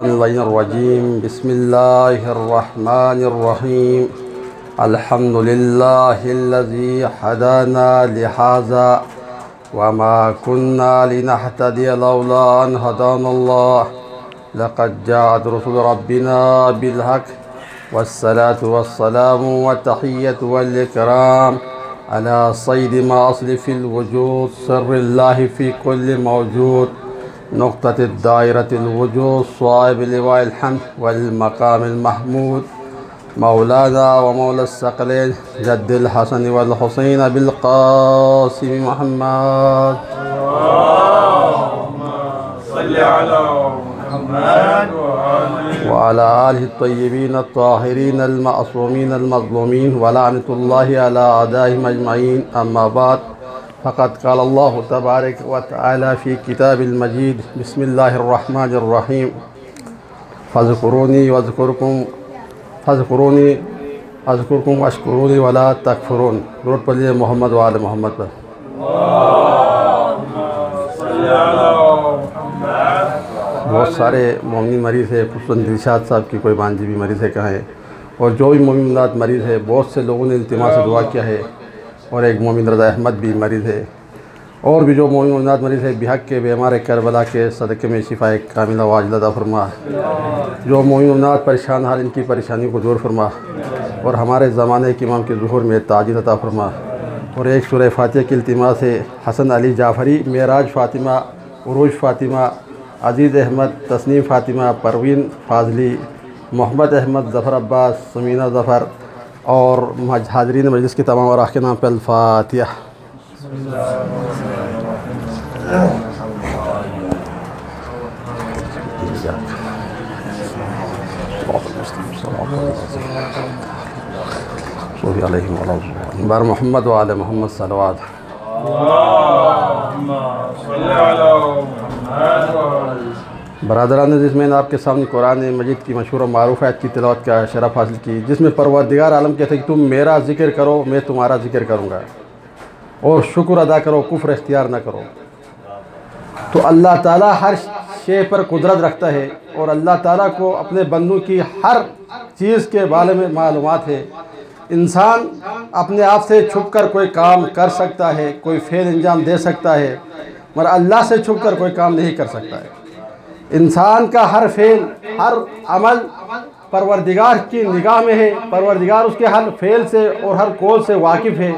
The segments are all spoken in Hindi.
रजीम बिस्मिल्लाहिर्रहमानिर्रहीम अल्हम्दुलिल्लाहिल्लज़ी हदाना लिहाज़ा वमा कुन्ना लिनहतदिया लौला अन हदानल्लाह लक़द जाअत रुसुलु रब्बिना बिलहक़ वस्सलातु वस्सलामु वत्तहिय्यतु वल इकराम अला सय्यिदि मा अस्लिफ़िल वुजूद सिर्रिल्लाहि फ़ी कुल्लि मौजूद नुक़्ततिद दायरतिल वुजूद स्वाहिबिल लिवाइल हम्द वल मक़ामिल महमूद मौलाना व मौला सकलैन जद्दिल हसन वल हुसैन बिल क़ासिम मुहम्मद व अला आलिहि तय्यबीन अत्ताहिरीन अल मअसूमीन अल मज़लूमीन व लअनतुल्लाहि अला अदाइहिम अजमईन अम्मा बाद फ़क़द क़ाल अल्लाहु तबारक व तआला फ़ी किताबिल मजीद बिस्मिल्लाहिर्रहमानिर्रहीम फ़ज़कुरूनी अज़कुरुकुम वश्कुरूनी वला तकफ़ुरून। दुरूद पढ़िए मोहम्मद व आले मोहम्मद पर। बहुत सारे मोमिन मरीज़ है। खुशबंद दिलशाद साहब की कोई बांझी भी मरीज़ है कहाँ है, और जो भी मोमिनात मरीज़ है बहुत से लोगों ने इल्तिमास से दुआ किया है, और एक मोमिन रज़ा अहमद भी मरीज़ है, और भी जो मोमिनात मरीज़ है बिहक़ के बेमार करबला के सदक़े में शिफ़ाए कामिला वाजिला अता फरमा। जो मोमिनात परेशान हाल इनकी परेशानियों को दूर फरमा, और हमारे ज़माने के इमाम के ज़ुहूर में ताजील अता फरमा। और एक सूरह फ़ातिहा की इल्तिमास है हसन अली जाफ़री, मेराज फ़ातिमा, उरूज फ़ातिमा, अज़ीज़ अहमद, तस्नीम फ़ातिमा, परवीन फ़ाज़ली, मोहम्मद अहमद, ज़फ़र अब्बास, समीना ज़फ़र और हाज़रीन मजलिस के तमाम और के नाम पर अल-फ़ातिहा। बार मोहम्मद व आले मोहम्मद सलवात। बरादरान जिसमें आपके सामने कुरान मजीद की मशहूर और मारूफ़ आयत की तिलावत का शरफ़ हासिल की, जिसमें परवरदिगार आलम कहते हैं कि तुम मेरा ज़िक्र करो मैं तुम्हारा ज़िक्र करूँगा, और शुक्र अदा करो कुफ्र इख्तियार न करो। तो अल्लाह ताला हर शे पर कुदरत रखता है, और अल्लाह ताला को अपने बंदों की हर चीज़ के बारे में मालूमात है। इंसान अपने आप से छुप कर कोई काम कर सकता है, कोई फ़ेल अंजाम दे सकता है, मगर अल्लाह से छुप कर कोई काम नहीं कर सकता है। इंसान का हर फ़ेल हर अमल परवरदिगार की निगाह में है। परवरदिगार उसके हर फ़ेल से और हर कौल से वाकिफ़ है।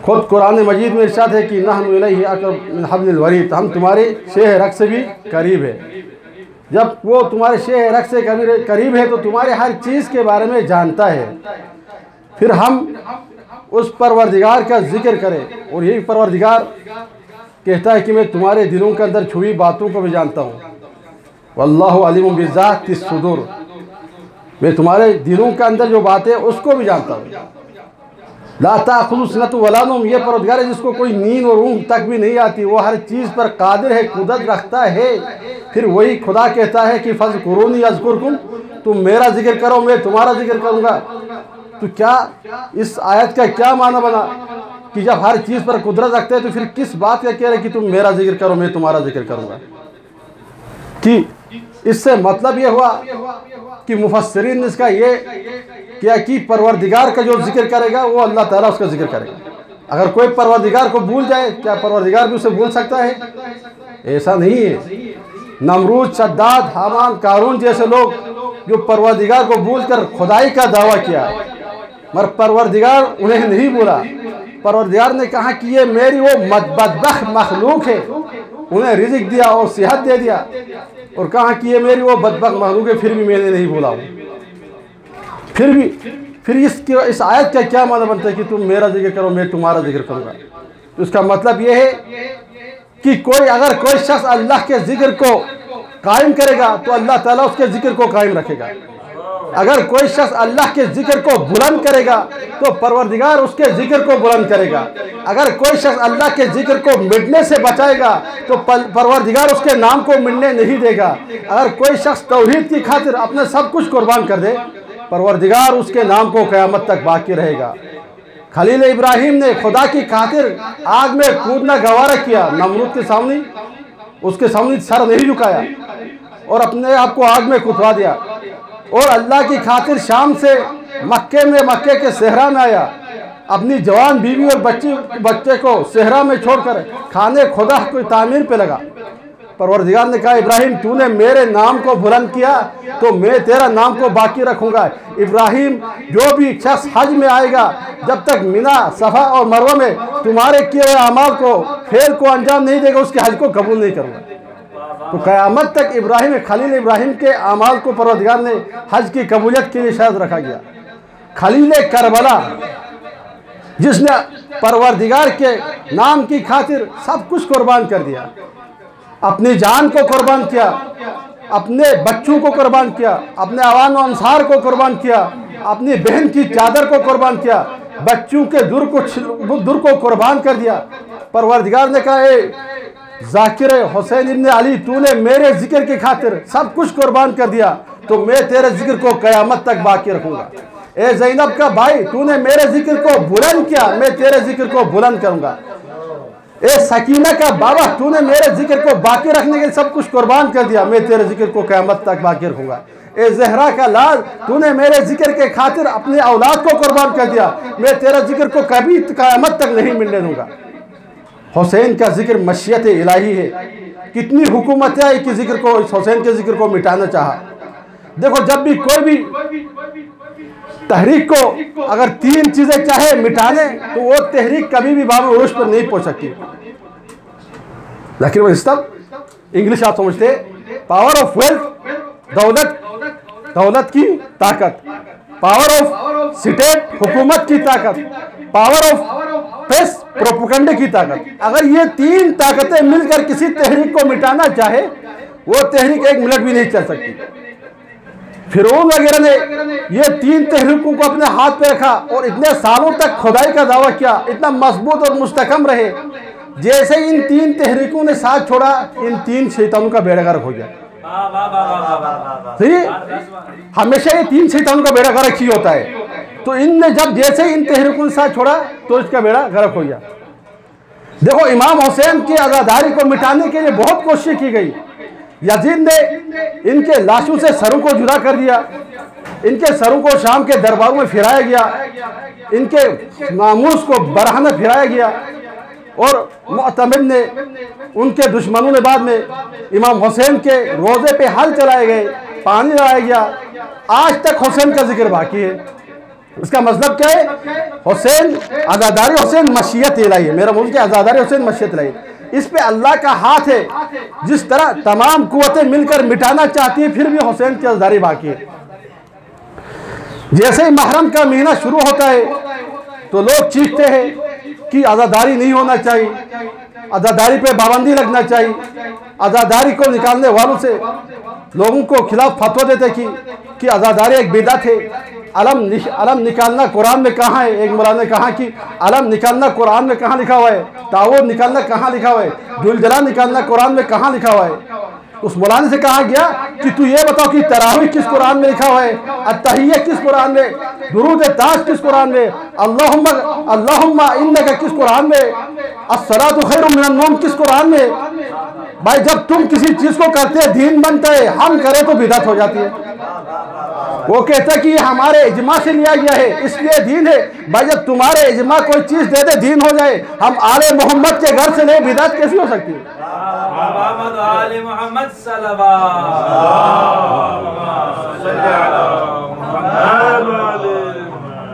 खुद कुरान मजीद में इरशाद है कि नहनु इलैहि अक़रब मिन हब्लिल वरीद, हम तुम्हारे शेह रग से भी करीब है। जब वो तुम्हारे शेह रग से करीब है तो तुम्हारे हर चीज़ के बारे में जानता है। फिर हम उस परवरदिगार का जिक्र करें, और यही परवरदिगार कहता है कि मैं तुम्हारे दिलों के अंदर छुपी बातों को भी जानता हूँ। वल्लाहु अलीमुम बिज़ातिस सुदूर, मैं तुम्हारे दिलों के अंदर जो बात है उसको भी जानता हूँ। ला ताखुज़ु सिनतु वला नौम, ये परवरदिगार है जिसको कोई नींद और ऊँघ तक भी नहीं आती, वो हर चीज़ पर कादिर है, कुदरत रखता है। फिर वही खुदा कहता है कि फ़ज़कुरूनी अज़कुरकुम, तुम मेरा जिक्र करो मैं तुम्हारा जिक्र करूँगा। तो क्या इस आयत का क्या माना बना कि जब हर चीज़ पर कुदरत रखते हैं तो फिर किस बात का कह रहे कि तुम मेरा जिक्र करो मैं तुम्हारा जिक्र करूँगा? कि इससे मतलब ये हुआ कि मुफस्सिरीन ने इसका ये किया कि परवरदिगार का जो जिक्र करेगा वो अल्लाह ताला उसका जिक्र करेगा। अगर कोई परवरदिगार को भूल जाए, क्या परवरदिगार भी उसे भूल सकता है? ऐसा नहीं है। नमरूद, शद्दाद, हामान, कारून जैसे लोग जो परवरदिगार को भूल कर खुदाई का दावा किया, मगर परवरदिगार उन्हें नहीं भूला। परवरदिगार ने कहा कि ये मेरी वो बदबख्त मखलूक है, उन्हें रिज़्क़ दिया और सेहत दे दिया, और कहा कि ये मेरी वो बदबख्त मखलूक है, फिर भी मैंने नहीं भूला हूँ। फिर इस आयत का क्या माना बनता है कि तुम मेरा जिक्र करो मैं तुम्हारा जिक्र करूँगा? तो इसका मतलब ये है कि अगर कोई शख्स अल्लाह के जिक्र को कायम करेगा तो अल्लाह ताला उसके जिक्र को कायम रखेगा। अगर कोई शख्स अल्लाह के जिक्र को बुलंद करेगा तो परवरदिगार उसके जिक्र को बुलंद करेगा। अगर कोई शख्स अल्लाह के जिक्र को मिटने से बचाएगा तो परवरदिगार उसके नाम को मिटने नहीं देगा। अगर कोई शख्स तौहीद की खातिर अपने सब कुछ कुर्बान कर दे, परवरदिगार उसके नाम को क़यामत तक बाकी रहेगा। खलील इब्राहिम ने खुदा की खातिर आग में कूदना गवारा किया, नमरूद के सामने उसके सामने सर नहीं झुकाया, और अपने आप को आग में कुतवा दिया, और अल्लाह की खातिर शाम से मक्के के सहरा में आया, अपनी जवान बीवी और बच्चे को सहरा में छोड़कर खाने खुदा को तामीर पे लगा। परवरदिगार ने कहा, इब्राहिम तूने मेरे नाम को बुलंद किया तो मैं तेरा नाम को बाकी रखूंगा। इब्राहिम, जो भी शख्स हज में आएगा, जब तक मिना, सफ़ा और मरवा में तुम्हारे किए हुए अमाल को, फेल को अंजाम नहीं देगा, उसके हज को कबूल नहीं करूँगा। तो क़यामत तक इब्राहिम, खलील इब्राहिम के अमाल को परवरदिगार ने हज की कबूलियत के लिए शायद रखा गया। खलील करबला, जिसने परवरदिगार के नाम की खातिर सब कुछ कुर्बान कर दिया, अपनी जान को कुर्बान किया, अपने बच्चों को कुर्बान किया, अपने अवान व अंसार को कुर्बान किया, अपनी बहन की चादर को कुर्बान किया, बच्चों के दुर को कुर्बान कर दिया। परवरदिगार ने कहा, ए जाकिर हुसैन इब्न अली, तूने मेरे जिक्र की खातिर सब कुछ कुर्बान कर दिया तो मैं तेरे जिक्र को क़यामत तक बाकी रखूंगा। ए ज़ैनब का भाई, तूने मेरे जिक्र को बुलंद किया, मैं तेरे जिक्र को बुलंद करूंगा। ए सकीना का बाबा, तूने मेरे जिक्र को बाकी रखने के लिए सब कुछ कुर्बान कर दिया, मैं तेरे जिक्र को क़यामत तक बाकी रखूंगा। ए जहरा का लाल, तूने मेरे जिक्र के खातिर अपने औलाद को कुर्बान कर दिया, मैं तेरा जिक्र को कभी क़यामत तक नहीं मिलने दूंगा। हुसैन का जिक्र मशीयत इलाही है। कितनी हुकूमतें आई कि जिक्र को, इस हुसैन के जिक्र को मिटाना चाहा। देखो, जब भी कोई भी तहरीक को अगर तीन चीजें चाहे मिटाने, तो वो तहरीक कभी भी बाब उरूज पर नहीं पहुंच सकती। लेकिन वो सब इंग्लिश आप समझते, पावर ऑफ वेल्थ, दौलत की ताकत, पावर ऑफ स्टेट, हुकूमत की ताकत, पावर ऑफ प्रेस, प्रोपेगेंडा की ताकत। अगर ये तीन ताकतें मिलकर किसी तहरीक को मिटाना चाहे, वो तहरीक एक मिनट भी नहीं चल सकती। फिरौन वगैरह ने ये तीन तहरीकों को अपने हाथ पे रखा और इतने सालों तक खुदाई का दावा किया, इतना मजबूत और मुस्तकम रहे। जैसे इन तीन तहरीकों ने साथ छोड़ा, इन तीन शैतानों का बेड़ा गर्क हो गया। सही, हमेशा ये तीन शैतानों का बेड़ा गर्क ही होता है। तो इनने जब जैसे इन तहरीकों ने साथ छोड़ा तो इसका बेड़ा गर्क हो गया। देखो, इमाम हुसैन की आज़ादारी को मिटाने के लिए बहुत कोशिश की गई। यजीद ने इनके लाशों से सरों को जुदा कर दिया, इनके सरों को शाम के दरबारों में फिराया गया, इनके नामूस को बरहाना फिराया गया, और मुअतमिद ने, उनके दुश्मनों ने बाद में इमाम हुसैन के रोज़े पे हल चलाए गए, पानी लगाया गया। आज तक हुसैन का जिक्र बाकी है। इसका मतलब क्या है? हुसैन आज़ादारी, हुसैन मशीयत इलाही है। मेरा मुल्क आज़ादारी, हुसैन मशीयत इलाही। इस पे अल्लाह का हाथ है। जिस तरह तमाम कुव्वतें मिलकर मिटाना चाहती है, फिर भी हुसैन की आज़ादारी बाकी है। जैसे ही महरम का महीना शुरू होता है तो लोग चीखते हैं कि आज़ादारी नहीं होना चाहिए, आज़ादारी पे पाबंदी लगना चाहिए। आज़ादारी को निकालने वालों से लोगों को खिलाफ फतवा देते कि आज़ादारी एक बिदअत है। अलम निकालना कुरान में कहाँ है? एक मौलाना ने कहा कि अलम निकालना कुरान में कहाँ लिखा हुआ है? तावूद निकालना कहाँ लिखा हुआ है? जुलजला निकालना कुरान में कहाँ लिखा हुआ है? उस मौलाना से कहा गया कि तू ये बताओ कि तरावी किस कुरान में लिखा हुआ है, अत्तहिय्या किस कुरान में, दुरूद ताज किस कुरान में, अल्लाहुम्मा इन्नका किस कुरान में, अस्सलातु खैरुम मिनन नौम किस कुरान में। भाई, जब तुम किसी चीज को करते हैं दीन बनता है, हम करें तो बिदअत हो जाती है। वो कहता है कि ये हमारे इजमा से लिया गया है इसलिए दीन है। भाई, जब तुम्हारे इजमा कोई चीज दे दे दीन हो जाए, हम आले मोहम्मद के घर से ले, बिदअत कैसी हो सकती है?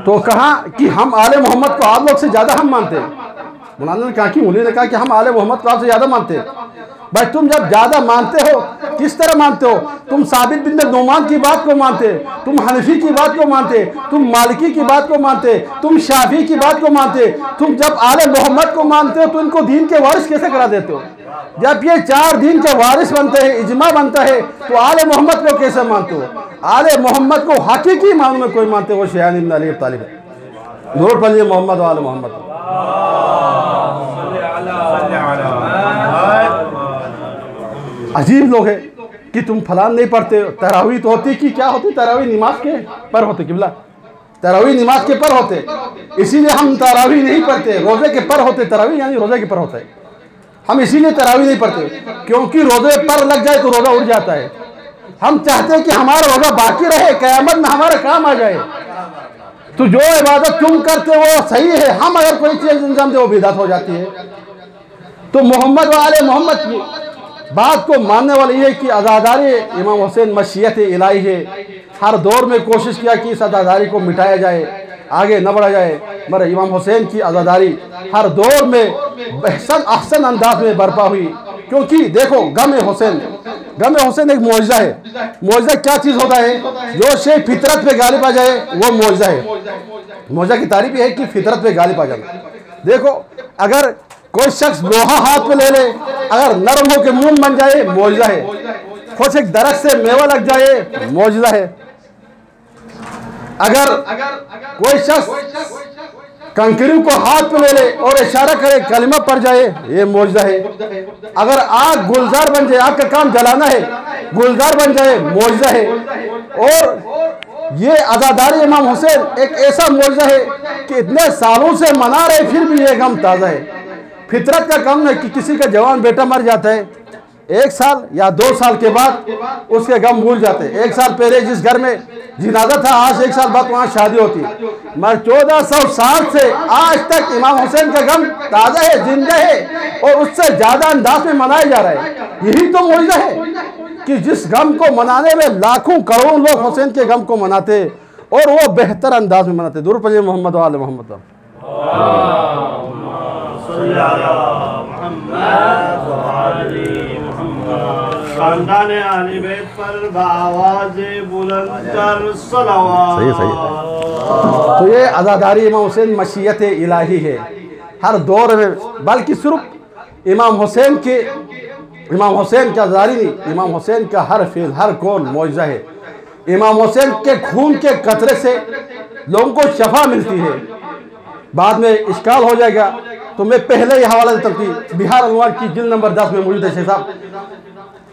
तो कहा कि हम आले मोहम्मद को आप लोग से ज्यादा हम मानते हैं। मौलाना ने कहा कि मुली ने कहा कि हम आले मोहम्मद को आपसे ज्यादा मानते हैं। भाई, तुम जब ज्यादा मानते हो, किस तरह मानते हो? तुम साबित बिन नुमान की बात को मानते, तुम हनफी की बात को मानते, तुम मालिकी की बात को मानते, तुम शाफी की बात को मानते। तुम जब आले मोहम्मद को मानते हो तो इनको दीन के वारिस कैसे करा देते हो? जब ये चार दीन के वारिस बनते हैं, इजमा बनता है, तो आले मोहम्मद को कैसे मानते हो? आले मोहम्मद को हकीकी मानों में कोई मानते हो शियान इब्न अली तालिब है। नूर पढ़िए मोहम्मद वाले मोहम्मद। अजीब लोग है कि तुम फलान नहीं पढ़ते। तरावी तो होती कि क्या होती? तरावी नमाज के पर होते, किबला तरावी नमाज के पर होते, इसीलिए हम तरावी नहीं पढ़ते। रोजे के पर होते, तरावी यानी रोजे के पर होता है। हम इसीलिए तरावी नहीं पढ़ते क्योंकि रोजे पर लग जाए तो रोजा उड़ जाता है। हम चाहते हैं कि हमारा रोज़ा बाकी रहे, क़यामत में हमारा काम आ जाए। तो जो इबादत तुम करते हो वो सही है, हम अगर कोई चीज़ इंजाम दे वो बिदअत हो जाती है। तो मोहम्मद व आले मोहम्मद की बात को मानने वाले ये कि अज़ादारी इमाम हुसैन मशीयत इलाही है। हर दौर में कोशिश किया कि इस अज़ादारी को मिटाया जाए, आगे न बढ़ा जाए, मगर इमाम हुसैन की अज़ादारी हर दौर में अहसन अंदाज में बरपा हुई। क्योंकि देखो गम हुसैन एक मौजज़ा है। मौजज़ा क्या चीज़ होता है? जो शे फितरत पे गालिब आ जाए वो मौजज़ा है। मौजज़ा की तारीफ ये है कि फितरत पे गालिब आ जाना। देखो अगर कोई शख्स लोहा हाथ में ले ले, अगर नरम हो के मून बन जाए मौजज़ा है। कुछ एक दरख्त से मेवा लग जाए मौजज़ा है। अगर कोई शख्स कंकरी को हाथ में ले ले और इशारा करे कलिमा पड़ जाए ये मौजज़ा है। अगर आग गुलजार बन जाए, आग का काम जलाना है, गुलजार बन जाए मौजज़ा है। और ये अज़ादारी इमाम हुसैन एक ऐसा मौजज़ा है कि इतने सालों से मना रहे फिर भी ये गम ताज़ा है। फितरत का कम है कि किसी का जवान बेटा मर जाता है, 1 साल या 2 साल के बाद उसके गम भूल जाते हैं। 1 साल पहले जिस घर में जिनाजा था आज 1 साल बाद वहाँ शादी होती है, मगर 1460 से आज तक इमाम हुसैन का गम ताज़ा है, जिंदा है और उससे ज़्यादा अंदाज में मनाया जा रहा है। यही तो मौजज़ा है कि जिस गम को मनाने में लाखों करोड़ों लोग हुसैन के गम को मनाते और वो बेहतर अंदाज में मनाते। दुरूद पढ़िए मोहम्मद व आले मोहम्मद। खानदान आले बैत पर बावाज़े बुलंद सलावत। सही है। तो ये अज़ादारी इमाम हुसैन मशीयत इलाही है हर दौर में, बल्कि सिर्फ इमाम हुसैन का अज़ादारी नहीं, इमाम हुसैन का हर फेल हर कौन मौजज़ा है। इमाम हुसैन के खून के कतरे से लोगों को शफा मिलती है। बाद में इश्काल हो जाएगा तो मैं पहले ही हवाला देता हूँ। बिहार अनवार की जिल्द नंबर 10 में मौजूद है शेख साहब।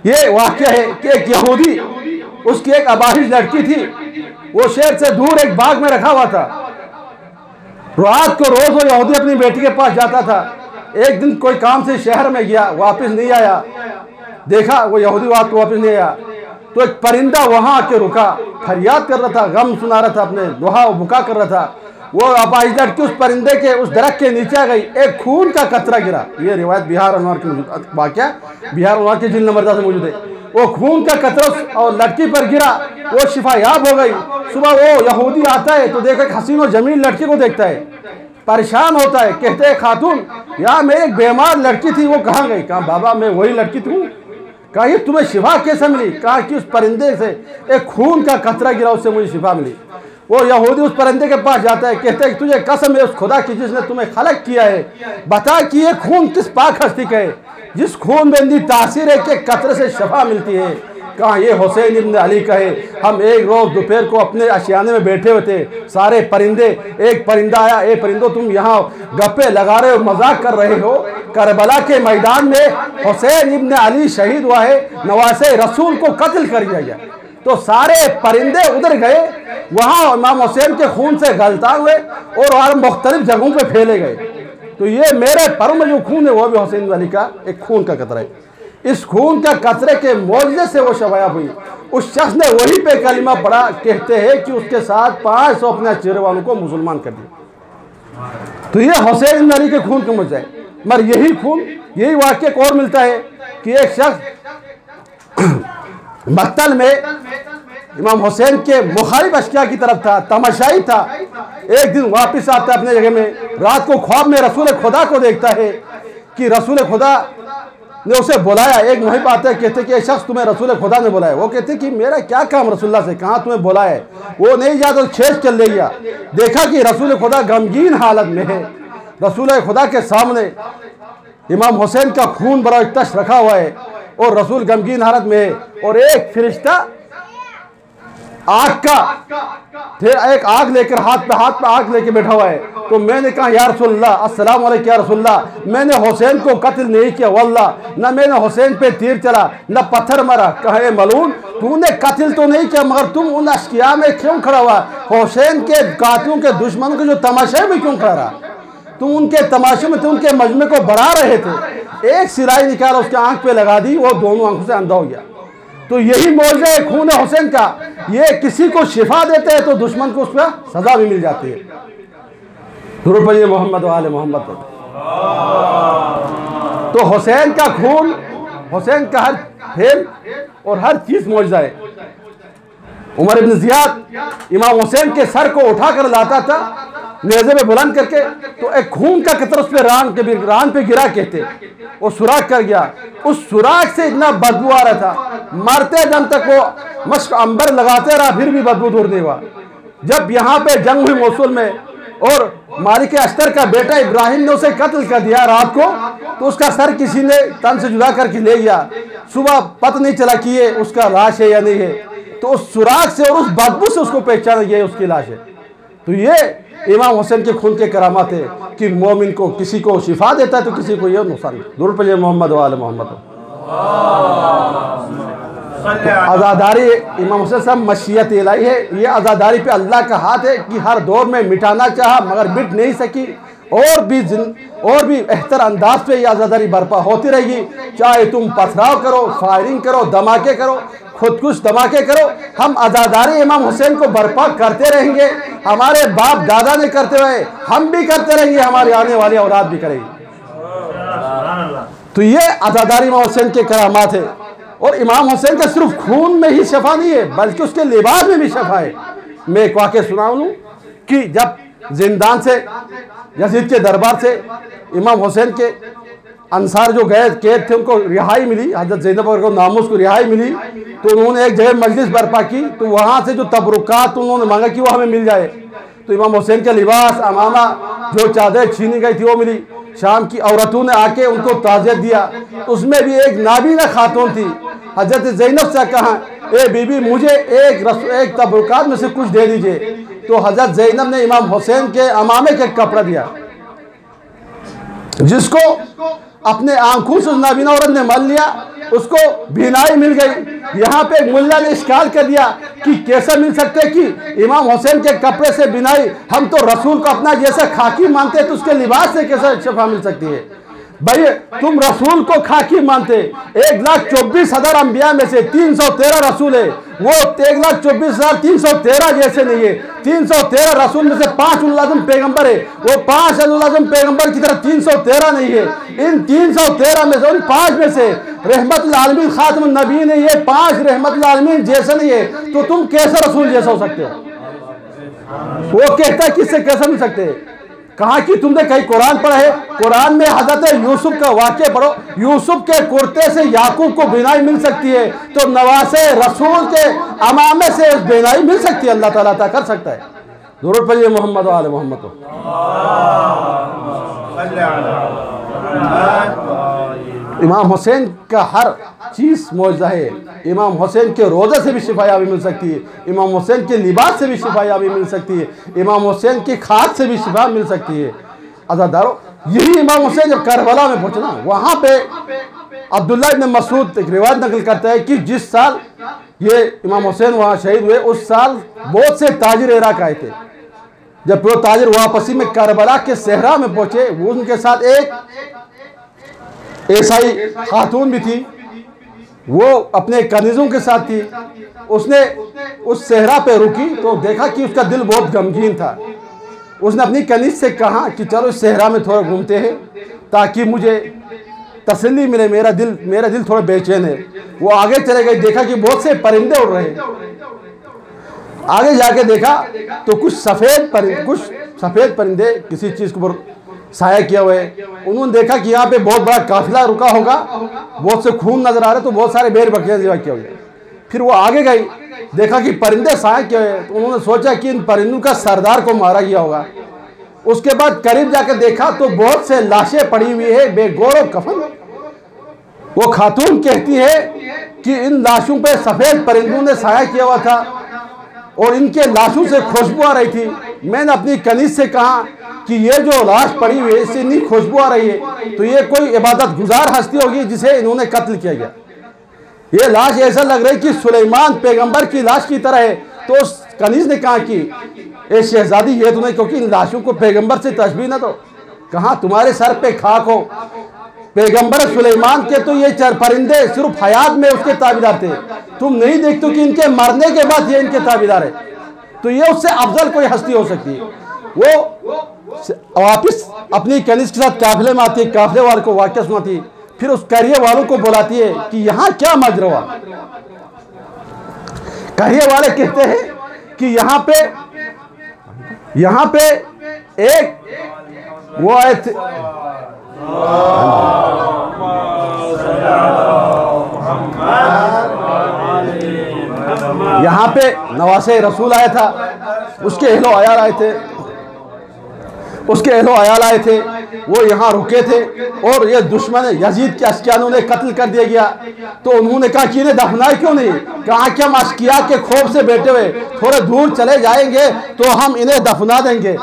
ये वाक़या है कि एक यहूदी, उसकी एक अबाहिज लड़की थी, वो शहर से दूर एक बाग में रखा हुआ था। रात को रोज वो यहूदी अपनी बेटी के पास जाता था। एक दिन कोई काम से शहर में गया, वापस नहीं आया। देखा वो यहूदी रात को वापस नहीं आया तो एक परिंदा वहां आके रुका, फरियाद कर रहा था, गम सुना रहा था, अपने दुआ बुका कर रहा था। वो अबाहिज लड़की उस परिंदे के उस दरख्त के नीचे आ गई, एक खून का कतरा गिरा। ये रिवायत बिहार अनवार की वाक़या बिहार अनवार के जिल्द नंबर 10 में मौजूद है। वो खून का कतरा और लड़की पर गिरा, वो शिफायाब हो गई। सुबह वो यहूदी आता है तो देखा एक हसीन और जमील लड़की को देखता है, परेशान होता है। कहते हैं खातून यार मेरी एक बीमार लड़की थी, वो कहाँ गई? कहा बाबा मैं वही लड़की हूँ। कहा ये तुम्हें शिफा कैसे मिली? कहा कि उस परिंदे से एक खून का कतरा गिरा, उससे मुझे शिफा मिली। वो यहूदी उस परिंदे के पास जाता है, कहते हैं तुझे कसम है उस खुदा की जिसने तुम्हें खलक किया है, बता कि ये खून किस पाक हस्ती का है जिस खून में इतनी तासीर है कि कतरे से शफा मिलती है। कहा ये हुसैन इब्न अली का है। हम एक रोज़ दोपहर को अपने आशियाने में बैठे हुए थे, सारे परिंदे, एक परिंदा आया, ए परिंदो तुम यहाँ गप्पे लगा रहे हो, मजाक कर रहे हो, करबला के मैदान में हुसैन इब्न अली शहीद हुआ है, नवासे रसूल को कत्ल कर दिया गया। तो सारे परिंदे उधर गए, वहाँ इमाम हुसैन के खून से गलतान हुए और मुख्तलिफ जगहों पे फैले गए। तो ये मेरे पर में जो खून है वो भी हुसैन अली का एक खून का कतरा है। इस खून का कतरे के मौजज़े से वो शफायाब हुई। उस शख्स ने वहीं पे कलिमा पढ़ा। कहते हैं कि उसके साथ 500 अपने चेहरे वालों को मुसलमान कर दिया। तो ये हुसैन अली के खून का मौजज़ा है। मगर यही खून, यही वाक़या और मिलता है कि एक शख्स मक्तल में इमाम हुसैन के मुखालिफ अशकिया की तरफ था, तमाशाई था। एक दिन वापस आता है अपने जगह में, रात को ख्वाब में रसूल खुदा को देखता है कि रसूल खुदा ने उसे बुलाया। एक मुहिब आते हैं, कहते कि ये शख्स तुम्हें रसूल खुदा ने बुलाया। वो कहते कि मेरा क्या काम रसूलुल्लाह से, कहाँ तुम्हें बुलाया है? वो नहीं जाता तो खेत चल ले गया। देखा कि रसूल खुदा गमगीन हालत में है। रसूल खुदा के सामने इमाम हुसैन का खून बड़ा तश रखा हुआ है और रसूल गमगीन हालत में है। और एक फरिश्ता आग का एक आग लेकर हाथ पे आग लेके बैठा हुआ है। तो मैंने कहा या रसूलल्लाह, अस्सलाम वालेकुम या रसूलल्लाह, मैंने हुसैन को कत्ल नहीं किया, वल्लाह न मैंने हुसैन पे तीर चला न पत्थर मारा। कहे मलून तूने कत्ल तो नहीं किया, मगर तुम उन अशकिया में क्यों खड़ा हुआ? हुसैन के कातिलों के दुश्मनों के जो तमाशे में क्यों खड़ा रहा? तुम उनके तमाशे में, तुम उनके मजमे को बढ़ा रहे थे। एक सिलाई निकाल उसके आंख पे लगा दी, वो दोनों आंखों से अंधा हो गया। तो यही मौजूद है खून हुसैन का, ये किसी को शिफा देते हैं तो दुश्मन को उस पर सजा भी मिल जाती है। दुरूद पढ़िए मोहम्मद व आले मोहम्मद। तो हुसैन का खून, हुसैन का हर फेल और हर चीज मौजूद है। उमर इब्न ज़ियाद इमाम हुसैन के सर को उठाकर लाता था नेज़े में बुलंद करके, तो एक खून का कतरा उस पर रान पे गिरा कहते, वो सुराख कर गया। उस सुराख से इतना बदबू आ रहा था, मरते दम तक वो मश्क अंबर लगाते रहा, फिर भी बदबू दूर नहीं हुआ। जब यहाँ पे जंग हुई मौसूल में और मालिक अस्तर का बेटा इब्राहिम ने उसे कत्ल कर दिया रात को, तो उसका सर किसी ने तन से जुदा करके ले गया। सुबह पता नहीं चला कि ये उसका लाश है या नहीं है, तो उस सुराख से और उस बदबू से उसको पहचाना गया उसकी लाश है। तो ये इमाम हुसैन के खून के करामात है कि मोमिन को किसी को शिफा देता है तो किसी को ये नुकसान। दुरूद पढ़िए मोहम्मद व आले मोहम्मद। आज़ादारी इमाम हुसैन साहब मशीयत इलाही है, ये आज़ादारी पे अल्लाह का हाथ है कि हर दौर में मिटाना चाहा मगर मिट नहीं सकी, और भी बेहतर अंदाज पे ये आज़ादारी बर्पा होती रहेगी। चाहे तुम पथराव करो, फायरिंग करो, धमाके करो, खुदकुश धमाके करो, हम आज़ादारी इमाम हुसैन को बर्पा करते रहेंगे। हमारे बाप दादा ने करते हुए हम भी करते रहेंगे, हमारी आने वाली औलाद भी करेगी। तो ये आज़ादारी इमाम हुसैन के करामात है। और इमाम हुसैन का सिर्फ खून में ही शफा नहीं है बल्कि उसके लिबास में भी शफा है। मैं एक वाक़या सुनाऊं कि जब जिंदान से यजीद के दरबार से इमाम हुसैन के अंसार जो गए कैद थे उनको रिहाई मिली, हज़रत ज़ैनब को नामुस को रिहाई मिली, तो उन्होंने एक जगह मजलिस बर्पा की, तो वहाँ से जो तबरुकात उन्होंने मांगा कि वो हमें मिल जाए। तो इमाम हुसैन का लिबास, अमामा, जो चादर छीनी गई थी वो मिली। शाम की औरतों ने आके उनको ताज़ियत दिया, उसमें भी एक नाबीना खातून थी। हज़रत ज़ैनब से कहा, ए बीबी मुझे एक तबरुकात में से कुछ दे दीजिए। तो हज़रत ज़ैनब ने इमाम हुसैन के अमामे के कपड़ा दिया, जिसको अपने आंखों से उस नाबीना औरत ने मल लिया, उसको बीनाई मिल गई। यहाँ पे एक मुल्ला ने इश्काल कर दिया कि कैसे मिल सकते कि इमाम हुसैन के कपड़े से बिनाई, हम तो रसूल को अपना जैसा खाकी मानते हैं तो उसके लिबास से कैसे शफा मिल सकती है। भाई तुम रसूल को खाकी मानते, 1,24,000 अंबिया में से 313 रसूल है, वो 1,24,313 जैसे नहीं है। 313 रसूल में से 5 उल आज़म पैगंबर है, वो 5 उल आज़म पैगंबर की तरह 313 नहीं है। इन 313 में से, उन 5 में से रहमतुल आलमीन खातमुन नबीय्यीन है, ये 5 रहमतुल आलमीन जैसे नहीं है, तो तुम कैसे रसूल जैसा हो सकते हो। वो कहता है किससे कैसे मिल सकते हैं। कहा कि तुमने कहीं कुरान पढ़ा है, कुरान में हज़रत यूसुफ का वाक़या पढ़ो, यूसुफ के कुर्ते से याकूब को बिनाई मिल सकती है, तो नवासे रसूल के अमामे से बिनाई मिल सकती है। अल्लाह ताला अता कर सकता है। दुरूद पढ़िए मोहम्मद व आले मोहम्मद। इमाम हुसैन का हर चीज़ मौजूदा है। इमाम हुसैन के रोज़े से भी शिफायाबी मिल सकती है, इमाम हुसैन के लिबास से भी शिफायाबी मिल सकती है, इमाम हुसैन की खाक से भी शिफा मिल सकती है। अज़ादारों, यही इमाम हुसैन जब करबला में पहुँचे ना, वहाँ पे अब्दुल्ला इब्न मसूद एक रिवायत नकल करता है कि जिस साल ये इमाम हुसैन वहाँ शहीद हुए, उस साल बहुत से ताजिर इराक आए थे। जब वो ताजिर वापसी में करबला के सहरा में पहुँचे, वो उनके साथ एक ईसाई खातून भी थी, वो अपने कनीज़ों के साथ थी। उसने उस सहरा पे रुकी तो देखा कि उसका दिल बहुत गमगीन था। उसने अपनी कनीज़ से कहा कि चलो इस सहरा में थोड़ा घूमते हैं ताकि मुझे तसल्ली मिले, मेरा दिल थोड़ा बेचैन है। वो आगे चले गए, देखा कि बहुत से परिंदे उड़ रहे हैं। आगे जाके देखा तो कुछ सफ़ेद परिंदे किसी चीज़ के ऊपर साया किया हुआ है। उन्होंने देखा कि यहाँ पे बहुत बड़ा काफिला रुका होगा, बहुत से खून नजर आ रहे, तो बहुत सारे भेड़ बकरियां ज़िबा किया हुआ। फिर वो आगे गई, देखा कि परिंदे साया किए हुए, तो उन्होंने सोचा कि इन परिंदों का सरदार को मारा गया होगा। उसके बाद करीब जाके देखा तो बहुत से लाशें पड़ी हुई है बेगौर कफन। वो खातून कहती है कि इन लाशों पे सफ़ेद परिंदों ने साया किया हुआ था और इनके लाशों से खुशबू आ रही थी। मैंने अपनी कनीज़ से कहा कि ये जो लाश पड़ी हुई है इससे इतनी खुशबू आ रही है, तो ये कोई इबादत गुजार हस्ती होगी जिसे इन्होंने कत्ल किया गया। ये लाश ऐसा लग रही कि सुलेमान पैगंबर की लाश की तरह है। तो उस कनीज़ ने कहा कि ए शहजादी, ये तो नहीं, क्योंकि इन लाशों को पैगंबर से तशबीह ना दो। कहाँ तुम्हारे सर पे खाक हो, पैगंबर सुलेमान के तो ये परिंदे सिर्फ हयात में उसके ताबेदार थे, तुम नहीं देखते कि इनके मरने के बाद ये इनके ताबेदार है, तो ये उससे अफजल कोई हस्ती हो सकती है। वो वापिस अपनी कनीज के साथ काफिले में आती है, काफिले वाले को वाक़या सुनाती है, फिर उस करिए वालों को बुलाती है कि यहाँ क्या मजरा। करिए वाले कहते हैं कि यहाँ पे एक वो आए थे, यहाँ पे नवासे रसूल आया था, उसके अहलो अयाल आए थे, वो यहाँ रुके थे और ये दुश्मन यजीद के अस्कियानों ने कत्ल कर दिया गया। तो उन्होंने कहा कि इन्हें दफनाए क्यों नहीं, कहा कि हम अस्किया के खौफ से बैठे हुए थोड़े दूर चले जाएंगे तो हम इन्हें दफना देंगे,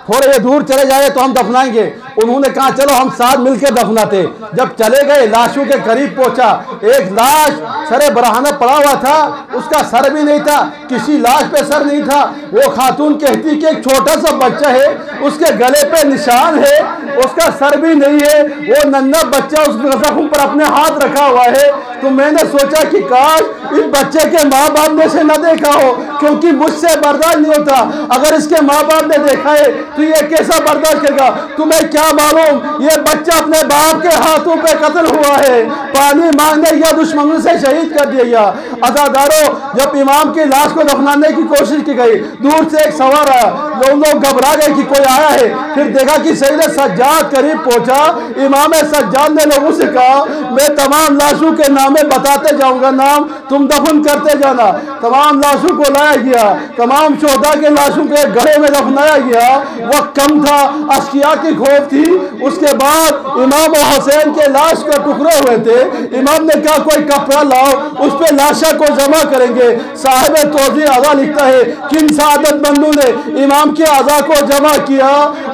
थोड़े ये दूर चले जाए तो हम दफनाएंगे। उन्होंने कहा चलो हम साथ मिलकर दफनाते। जब चले गए लाशों के करीब पहुंचा, एक लाश सरे बरहाना पड़ा हुआ था, उसका सर भी नहीं था, किसी लाश पे सर नहीं था। वो खातून कहती कि एक छोटा सा बच्चा है, उसके गले पे निशान है, उसका सर भी नहीं है, वो नन्हा बच्चा उस जख्म पर अपने हाथ रखा हुआ है। तो मैंने सोचा कि काश इस बच्चे के माँ बाप ने इसे न देखा हो, क्योंकि मुझसे बर्दाश्त नहीं होता। अगर इसके माँ बाप ने देखा है तो ये कैसा बर्दाश्त करेगा। तुम्हें क्या मालूम, ये बच्चा अपने बाप के हाथों पे कत्ल हुआ है, पानी मांगने या दुश्मनों से शहीद कर दिया गया। अज़ादारों, जब इमाम की लाश को दफनाने की कोशिश की गई, दूर से एक सवार आया, लोग घबरा गए कि कोई आया है। फिर देखा कि सैयद सज्जाद करीब पहुंचा। इमाम सज्जाद ने लोगों से कहा मैं तमाम लाशों के नामे बताते जाऊंगा, नाम तुम दफन करते जाना। तमाम लाशों को लाया गया, तमाम शोहदा के लाशों के गढ़े में दफनाया गया। वक्त कम था, अस्किया की खौफ थी। उसके बाद इमाम हुसैन के लाश का टुकड़े हुए थे। इमाम ने कहा कोई कपड़ा लाओ, उस पर लाशा को जमा करेंगे। साहिब तौज़ी आज़ा लिखता है किन सादत बंदों ने इमाम के आज़ा को जमा किया।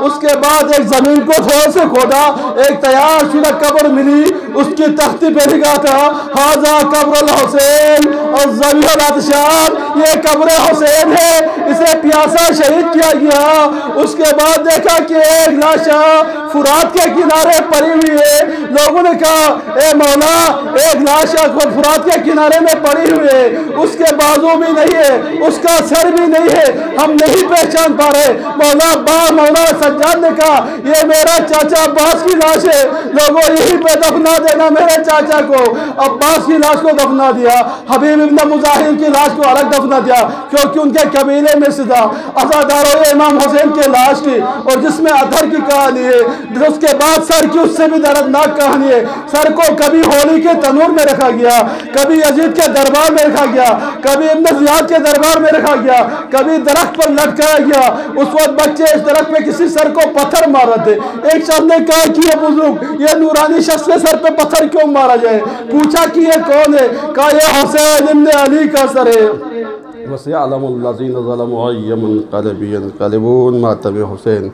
उसके बाद एक जमीन को थोड़ा से खोदा, एक तैयार शुदा कब्र मिली, उसकी तख्ती पे लिखा था हाजा कब्र हुसैन और ज़मीन अतशार, ये कब्र हुसैन है, इसे प्यासा शहीद किया गया। उसके बाद देखा कि एक लाशा फुरात के किनारे पड़ी हुई है। लोगों ने कहा ए मौला, एक लाशा फुरात के किनारे में पड़ी हुई है, उसके बाजू भी नहीं है, उसका सर भी नहीं है, हम नहीं पहचान पा रहे। मौला सज्जाद ने कहा ये मेरा चाचा अब्बास की लाश है, लोगों यहीं पे दफना देना मेरे चाचा को। अब्बास की लाश को दफना दिया, हबीब इब्न मुजाहिर की लाश को अलग दफना दिया, क्योंकि उनके कबीले में से था। अज़ादारों, इमाम हुसैन के लाश की और जिसमें अधर की कहानी है, उसके बाद सर की उससे भी दर्दनाक कहानी है। सर को कभी होली के तनूर में रखा गया, कभी यजीद के दरबार में रखा गया, कभी इब्न ज़ियाद के दरबार में रखा गया, कभी दरख्त पर लटकाया गया। उस वक्त बच्चे इस दरख्त पे किसी सर को पत्थर मार रहे थे। एक शख्स ने कहा कि ये बुजुर्ग, ये नूरानी शख्स के सर पे पत्थर क्यों मारा जाए। पूछा कि ये कौन है, कहा ये हुसैन इब्न अली का सर है। वसियअलमुल्लज़ीना ज़लमू अय्युम मुनक़लिबिन यनक़लिबून मा तबी हुसैन।